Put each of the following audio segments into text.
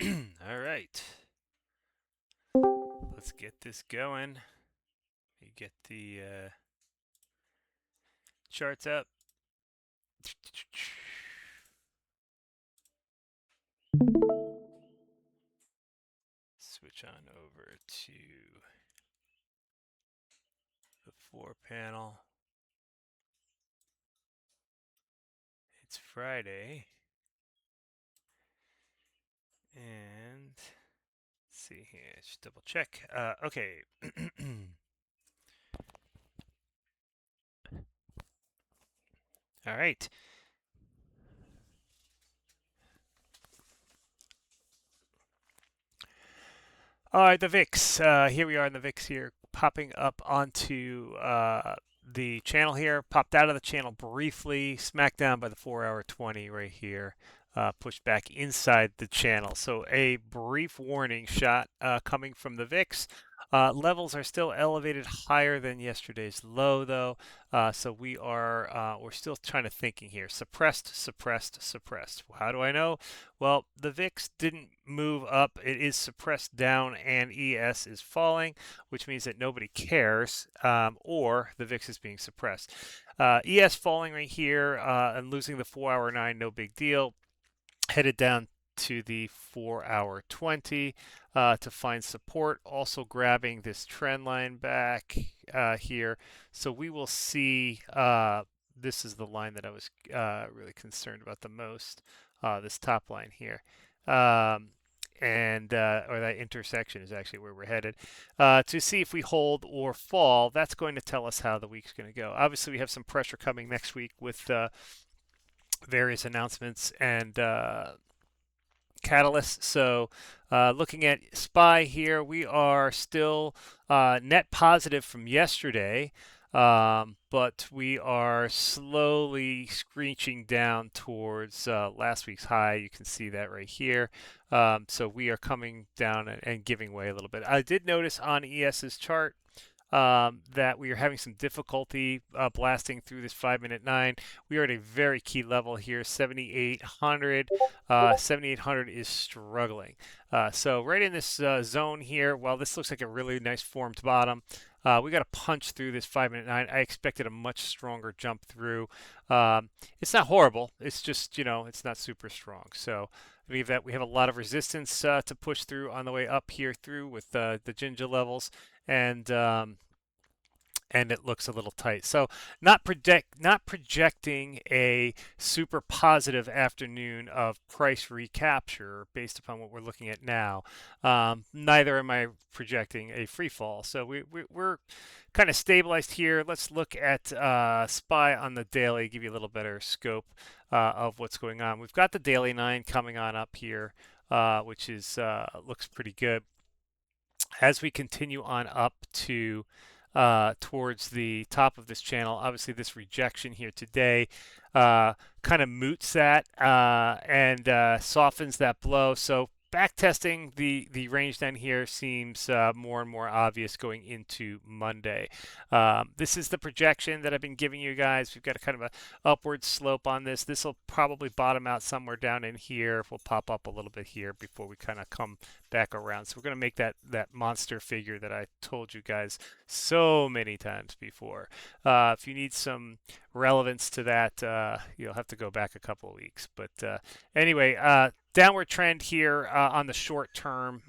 All right, let's get this going. You get the charts up. Switch on over to the 4 panel. It's Friday, and let's see here. Just double check. Okay. All right. All right, the VIX. Here we are in the VIX here, popping up onto the channel here. Popped out of the channel briefly, smacked down by the 4-hour 20 right here. Pushed back inside the channel. So a brief warning shot coming from the VIX. Levels are still elevated higher than yesterday's low, though. So we're still trying to thinking here. Suppressed, suppressed, suppressed. How do I know? Well, the VIX didn't move up. It is suppressed down, and ES is falling, which means that nobody cares, or the VIX is being suppressed. ES falling right here and losing the 4-hour 9, no big deal. Headed down to the 4-hour 20 to find support. Also grabbing this trend line back here. So we will see. This is the line that I was really concerned about the most. This top line here. Or that intersection is actually where we're headed to see if we hold or fall. That's going to tell us how the week's going to go. Obviously, we have some pressure coming next week with various announcements and catalysts. So looking at SPY here, we are still net positive from yesterday, but we are slowly screeching down towards last week's high. You can see that right here. So we are coming down and giving way a little bit. I did notice on ES's chart that we are having some difficulty blasting through this 5-minute 9. We are at a very key level here, 7,800. 7,800 is struggling. So right in this zone here, while this looks like a really nice formed bottom, we got to punch through this 5-minute 9. I expected a much stronger jump through. It's not horrible. It's just, it's not super strong. So I believe that we have a lot of resistance to push through on the way up here through with the Jinja levels. And it looks a little tight. So not projecting a super positive afternoon of price recapture based upon what we're looking at now. Neither am I projecting a free fall. So we're kind of stabilized here. Let's look at SPY on the daily, give you a little better scope of what's going on. We've got the daily 9 coming on up here, which is looks pretty good. As we continue on up to towards the top of this channel, obviously this rejection here today kind of moots that and softens that blow. So back testing the range down here seems more and more obvious going into Monday. This is the projection that I've been giving you guys. We've got a kind of a upward slope on this. This will probably bottom out somewhere down in here. We'll pop up a little bit here before we kind of come back around. So we're going to make that monster figure that I told you guys so many times before. If you need some relevance to that, you'll have to go back a couple of weeks. But anyway, downward trend here on the short term.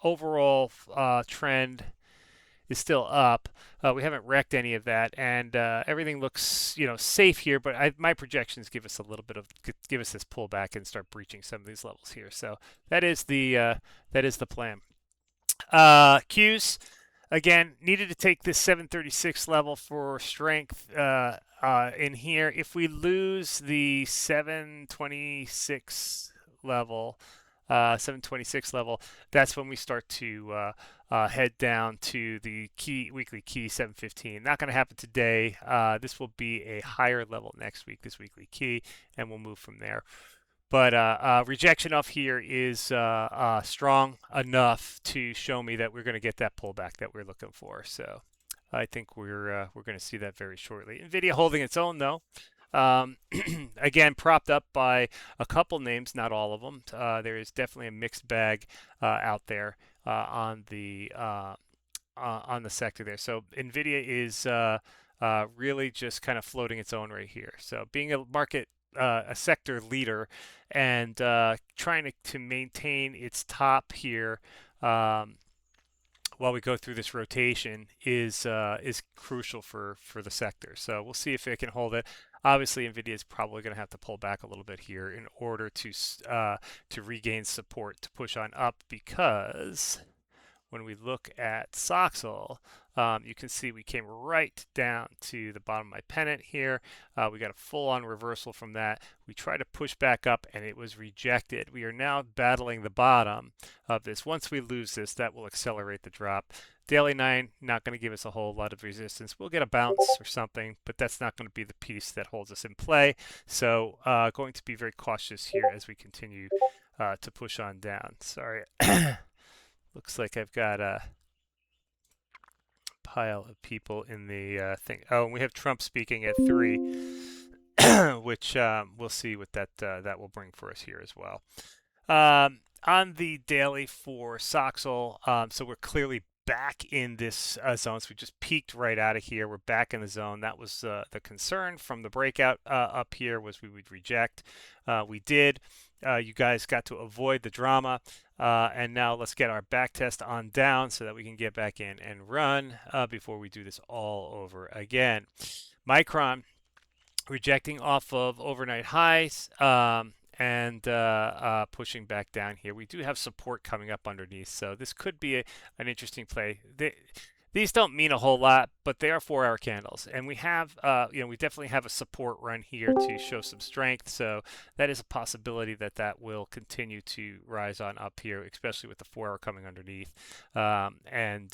Overall trend is still up. We haven't wrecked any of that, and everything looks safe here. But my projections give us a little bit of give us this pullback and start breaching some of these levels here. So that is the plan. Qs again needed to take this 736 level for strength in here. If we lose the 726 level, 726 level, that's when we start to head down to the weekly key 715. Not going to happen today. This will be a higher level next week, this weekly key, and we'll move from there. But rejection off here is strong enough to show me that we're going to get that pullback that we're looking for. So I think we're going to see that very shortly. Nvidia holding its own though. Again, propped up by a couple names, not all of them. There is definitely a mixed bag out there on the sector there. So Nvidia is really just kind of floating its own right here. So being a sector leader and trying to maintain its top here. While we go through this rotation is crucial for the sector. So we'll see if it can hold it. Obviously, Nvidia is probably going to have to pull back a little bit here in order to regain support to push on up, because when we look at Soxel, you can see we came right down to the bottom of my pennant here. We got a full-on reversal from that. We tried to push back up and it was rejected. We are now battling the bottom of this. Once we lose this, that will accelerate the drop. Daily 9, not going to give us a whole lot of resistance. We'll get a bounce or something, but that's not going to be the piece that holds us in play. So going to be very cautious here as we continue to push on down. Sorry. Looks like I've got a pile of people in the thing. Oh, and we have Trump speaking at 3, which we'll see what that will bring for us here as well. On the daily for Soxel, so we're clearly back in this zone. So we just peaked right out of here. We're back in the zone. That was the concern from the breakout up here, was we would reject. We did. You guys got to avoid the drama. And now let's get our back test on down so that we can get back in and run before we do this all over again. Micron rejecting off of overnight highs and pushing back down here. We do have support coming up underneath, so this could be an interesting play. These don't mean a whole lot, but they are 4-hour candles, and we have, we definitely have a support run here to show some strength. So that is a possibility that will continue to rise on up here, especially with the 4-hour coming underneath, and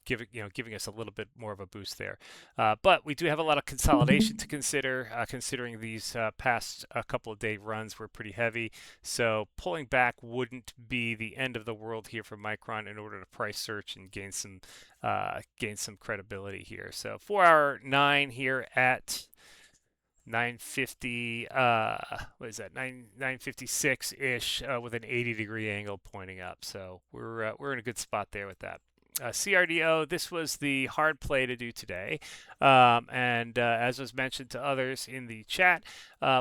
giving us a little bit more of a boost there. But we do have a lot of consolidation to consider, considering these past couple of day runs were pretty heavy. So pulling back wouldn't be the end of the world here for Micron in order to price search and gain some credibility here. So 4-hour 9 here at 950, what is that, 956 ish, with an 80-degree angle pointing up. So we're in a good spot there with that. CRDO, this was the hard play to do today. And as was mentioned to others in the chat,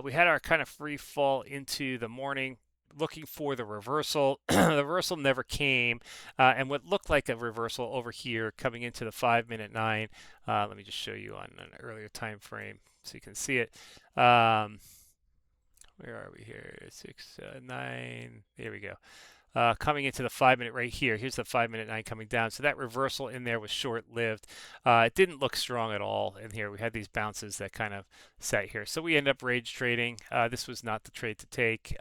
we had our kind of free fall into the morning looking for the reversal. The reversal never came. And what looked like a reversal over here coming into the 5-minute 9. Let me just show you on an earlier time frame so you can see it. Where are we here? 6, 9. There we go. Coming into the 5-minute right here. Here's the 5-minute 9 coming down. So that reversal in there was short-lived. It didn't look strong at all in here. We had these bounces that kind of sat here. So we end up rage trading. This was not the trade to take.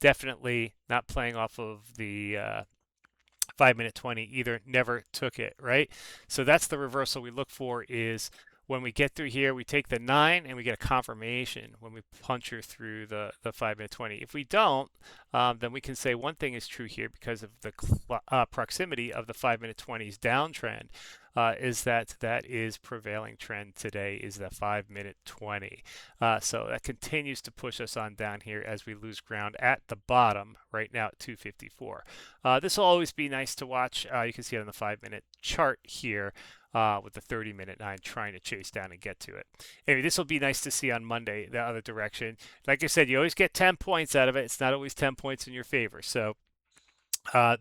Definitely not playing off of the 5-minute 20 either. Never took it, right? So that's the reversal we look for, is when we get through here, we take the 9 and we get a confirmation when we puncture through the 5-minute 20. If we don't, then we can say one thing is true here because of the proximity of the 5-minute 20's downtrend, is that is prevailing trend today, is the 5-minute 20. So that continues to push us on down here as we lose ground at the bottom right now at 254. This will always be nice to watch. You can see it on the 5-minute chart here. With the 30-minute 9 trying to chase down and get to it. Anyway, this will be nice to see on Monday, the other direction. Like I said, you always get 10 points out of it. It's not always 10 points in your favor. So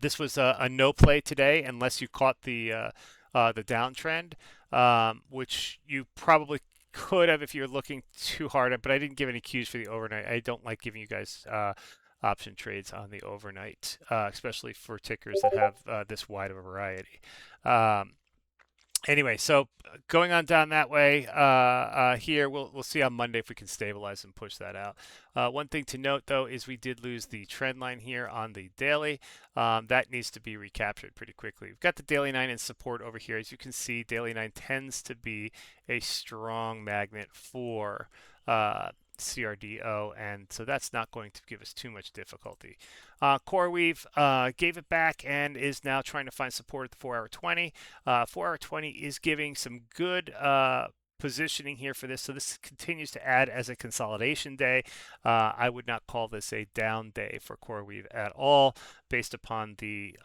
this was a no play today unless you caught the downtrend, which you probably could have if you're looking too hard. But I didn't give any cues for the overnight. I don't like giving you guys option trades on the overnight, especially for tickers that have this wide of a variety. Anyway, so going on down that way here, we'll see on Monday if we can stabilize and push that out. One thing to note, though, is we did lose the trend line here on the daily. That needs to be recaptured pretty quickly. We've got the daily 9 in support over here. As you can see, daily 9 tends to be a strong magnet for CRDO, and so that's not going to give us too much difficulty. CoreWeave gave it back and is now trying to find support at the 4-hour 20. 4-hour 20 is giving some good positioning here for this. So this continues to add as a consolidation day. I would not call this a down day for CoreWeave at all, based upon the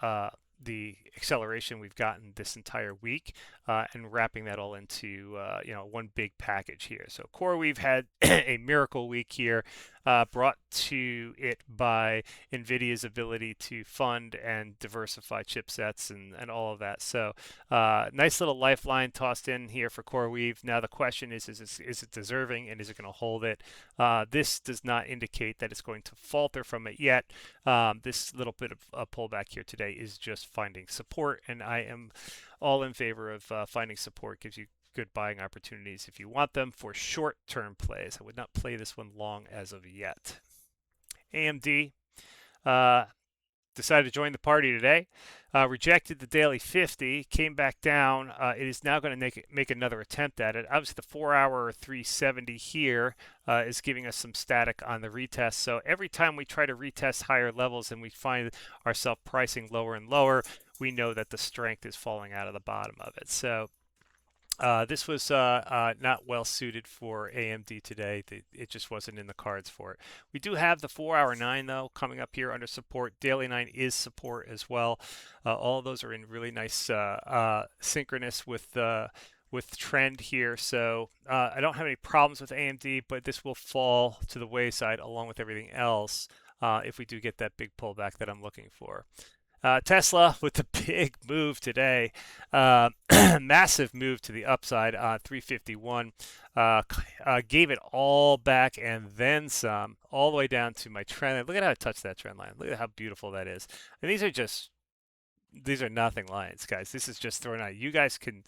acceleration we've gotten this entire week, and wrapping that all into one big package here. So CoreWeave had a miracle week here, brought to it by NVIDIA's ability to fund and diversify chipsets and all of that. So nice little lifeline tossed in here for CoreWeave. Now the question is it deserving, and is it going to hold it? This does not indicate that it's going to falter from it yet. This little bit of a pullback here today is just finding support, and I am all in favor of finding support. Gives you good buying opportunities if you want them for short-term plays. I would not play this one long as of yet. AMD decided to join the party today. Rejected the daily 50, came back down. It is now going to make another attempt at it. Obviously, the 4-hour 370 here is giving us some static on the retest. So every time we try to retest higher levels and we find ourselves pricing lower and lower, we know that the strength is falling out of the bottom of it. So this was not well suited for AMD today. It just wasn't in the cards for it. We do have the 4-hour 9 though coming up here under support. Daily 9 is support as well. All of those are in really nice synchronous with trend here. So I don't have any problems with AMD, but this will fall to the wayside along with everything else if we do get that big pullback that I'm looking for. Tesla with the big move today, massive move to the upside on 351, gave it all back and then some, all the way down to my trend line. Look at how I touched that trend line. Look at how beautiful that is. And these are nothing lines, guys. This is just thrown out. You guys can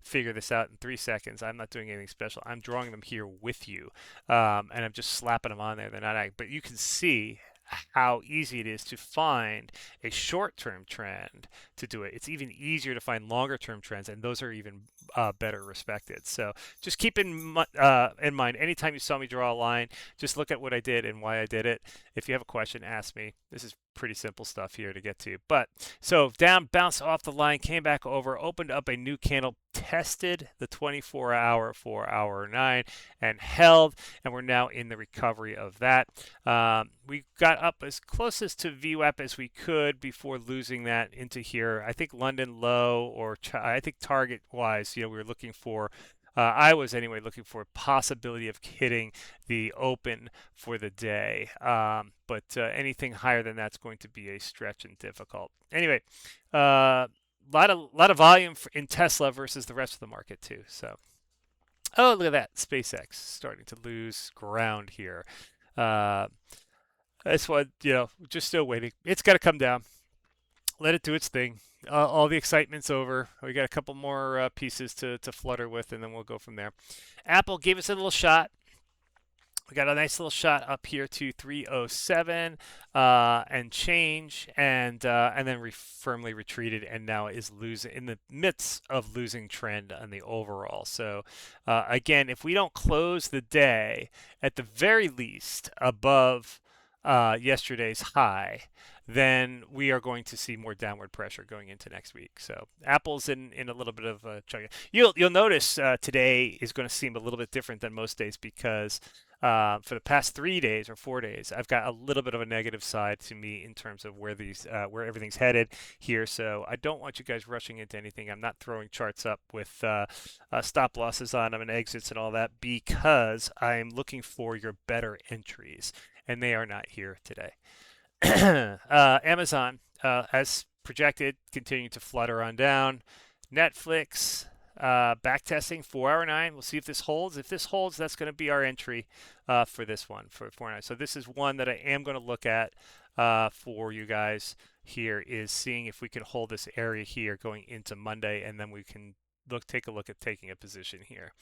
figure this out in 3 seconds. I'm not doing anything special. I'm drawing them here with you, and I'm just slapping them on there. They're not, but you can see how easy it is to find a short-term trend to do it. It's even easier to find longer-term trends, and those are even better respected. So just keep in mind, anytime you saw me draw a line, just look at what I did and why I did it. If you have a question, ask me. This is pretty simple stuff here to get to. But so down, bounced off the line, came back over, opened up a new candle, tested the 24-hour 4-hour 9 and held, and we're now in the recovery of that. We got up as closest to VWAP as we could before losing that into here. I think London low, or I think target wise, we were looking for, I was anyway looking for a possibility of hitting the open for the day. But anything higher than that's going to be a stretch and difficult. Anyway, lot of volume in Tesla versus the rest of the market too. So, oh, look at that, SpaceX starting to lose ground here. That's what, just still waiting. It's got to come down. Let it do its thing. All the excitement's over. We got a couple more pieces to flutter with, and then we'll go from there. Apple gave us a little shot. We got a nice little shot up here to 307 and change, and then firmly retreated, and now is losing in the midst of losing trend on the overall. So again, if we don't close the day at the very least above yesterday's high, then we are going to see more downward pressure going into next week. So Apple's in a little bit of a chug. You'll notice today is going to seem a little bit different than most days because for the past 3 days or 4 days, I've got a little bit of a negative side to me in terms of where everything's headed here. So I don't want you guys rushing into anything. I'm not throwing charts up with stop losses on them and exits and all that because I'm looking for your better entries, and they are not here today. Amazon, as projected, continuing to flutter on down. Netflix, backtesting 4-hour 9. We'll see if this holds. If this holds, that's going to be our entry for this one, for 4-9. So this is one that I am going to look at for you guys here, is seeing if we can hold this area here going into Monday, and then we can take a look at taking a position here.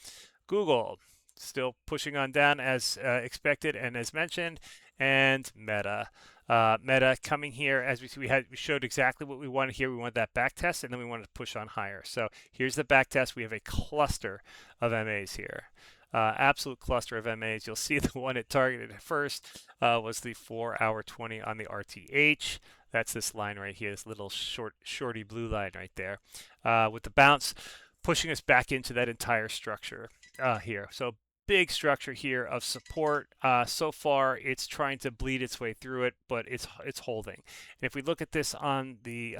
Google, still pushing on down as expected and as mentioned, and Meta. Meta coming here, as we see, we showed exactly what we wanted here. We wanted that back test, and then we wanted to push on higher. So here's the back test. We have a cluster of MAs here. Absolute cluster of MAs. You'll see the one it targeted at first was the 4-hour 20 on the RTH. That's this line right here, this little shorty blue line right there. With the bounce, pushing us back into that entire structure here. So big structure here of support. So far, it's trying to bleed its way through it, but it's holding. And if we look at this on the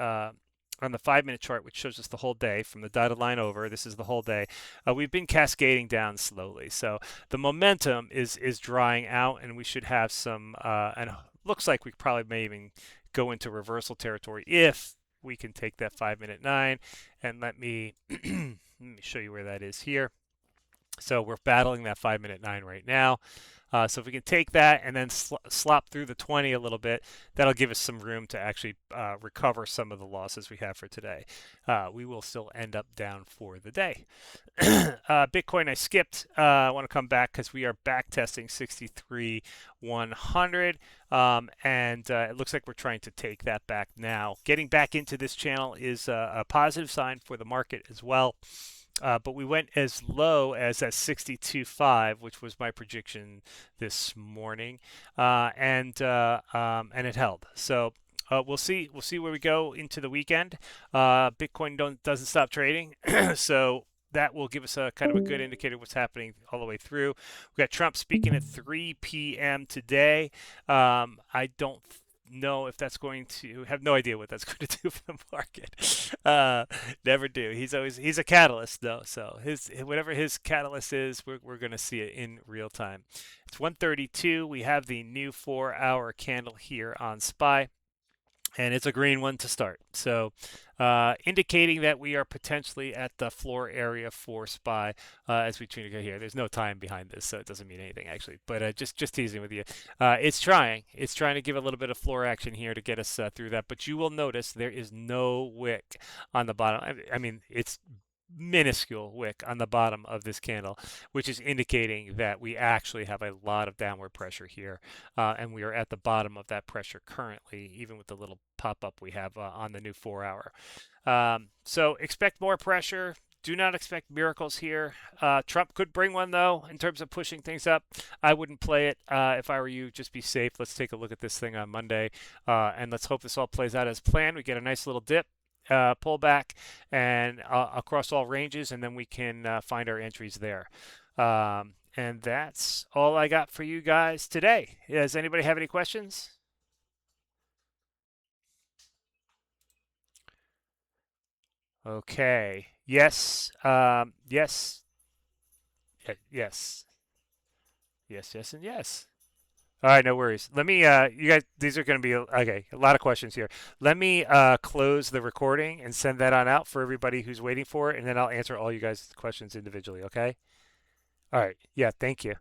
5-minute chart, which shows us the whole day from the dotted line over, this is the whole day. We've been cascading down slowly, so the momentum is drying out, and we should have some. And looks like we probably may even go into reversal territory if we can take that 5-minute 9. And let me let me show you where that is here. So we're battling that 5-minute 9 right now. So if we can take that and then slop through the 20 a little bit, that'll give us some room to actually recover some of the losses we have for today. We will still end up down for the day. Bitcoin I skipped. I want to come back because we are back testing 63,100. And it looks like we're trying to take that back now. Getting back into this channel is a positive sign for the market as well. But we went as low as that 62.5, which was my prediction this morning, and it held. So we'll see. We'll see where we go into the weekend. Bitcoin doesn't stop trading, so that will give us a kind of a good indicator of what's happening all the way through. We got Trump speaking at 3 p.m. today. I don't know if that's going to have no idea what that's going to do for the market. Never do. He's a catalyst though, so whatever his catalyst is, we're going to see it in real time. It's 1:32. We have the new 4-hour candle here on SPY, and it's a green one to start. So indicating that we are potentially at the floor area for SPY as we try to go here. There's no time behind this, so it doesn't mean anything actually. But just teasing with you. It's trying to give a little bit of floor action here to get us through that. But you will notice there is no wick on the bottom. I mean, it's minuscule wick on the bottom of this candle, which is indicating that we actually have a lot of downward pressure here, and we are at the bottom of that pressure currently, even with the little pop-up we have on the new 4-hour. So expect more pressure. Do not expect miracles here. Trump could bring one though in terms of pushing things up. I wouldn't play it if I were you. Just be safe. Let's take a look at this thing on Monday, and let's hope this all plays out as planned. We get a nice little dip. Pull back and across all ranges, and then we can find our entries there. And that's all I got for you guys today. Does anybody have any questions? Okay. Yes. Yes. Yes. Yes. Yes. And yes. All right, no worries. Let me, you guys, these are going to be, okay, a lot of questions here. Let me close the recording and send that on out for everybody who's waiting for it, and then I'll answer all you guys' questions individually, okay? All right, yeah, thank you.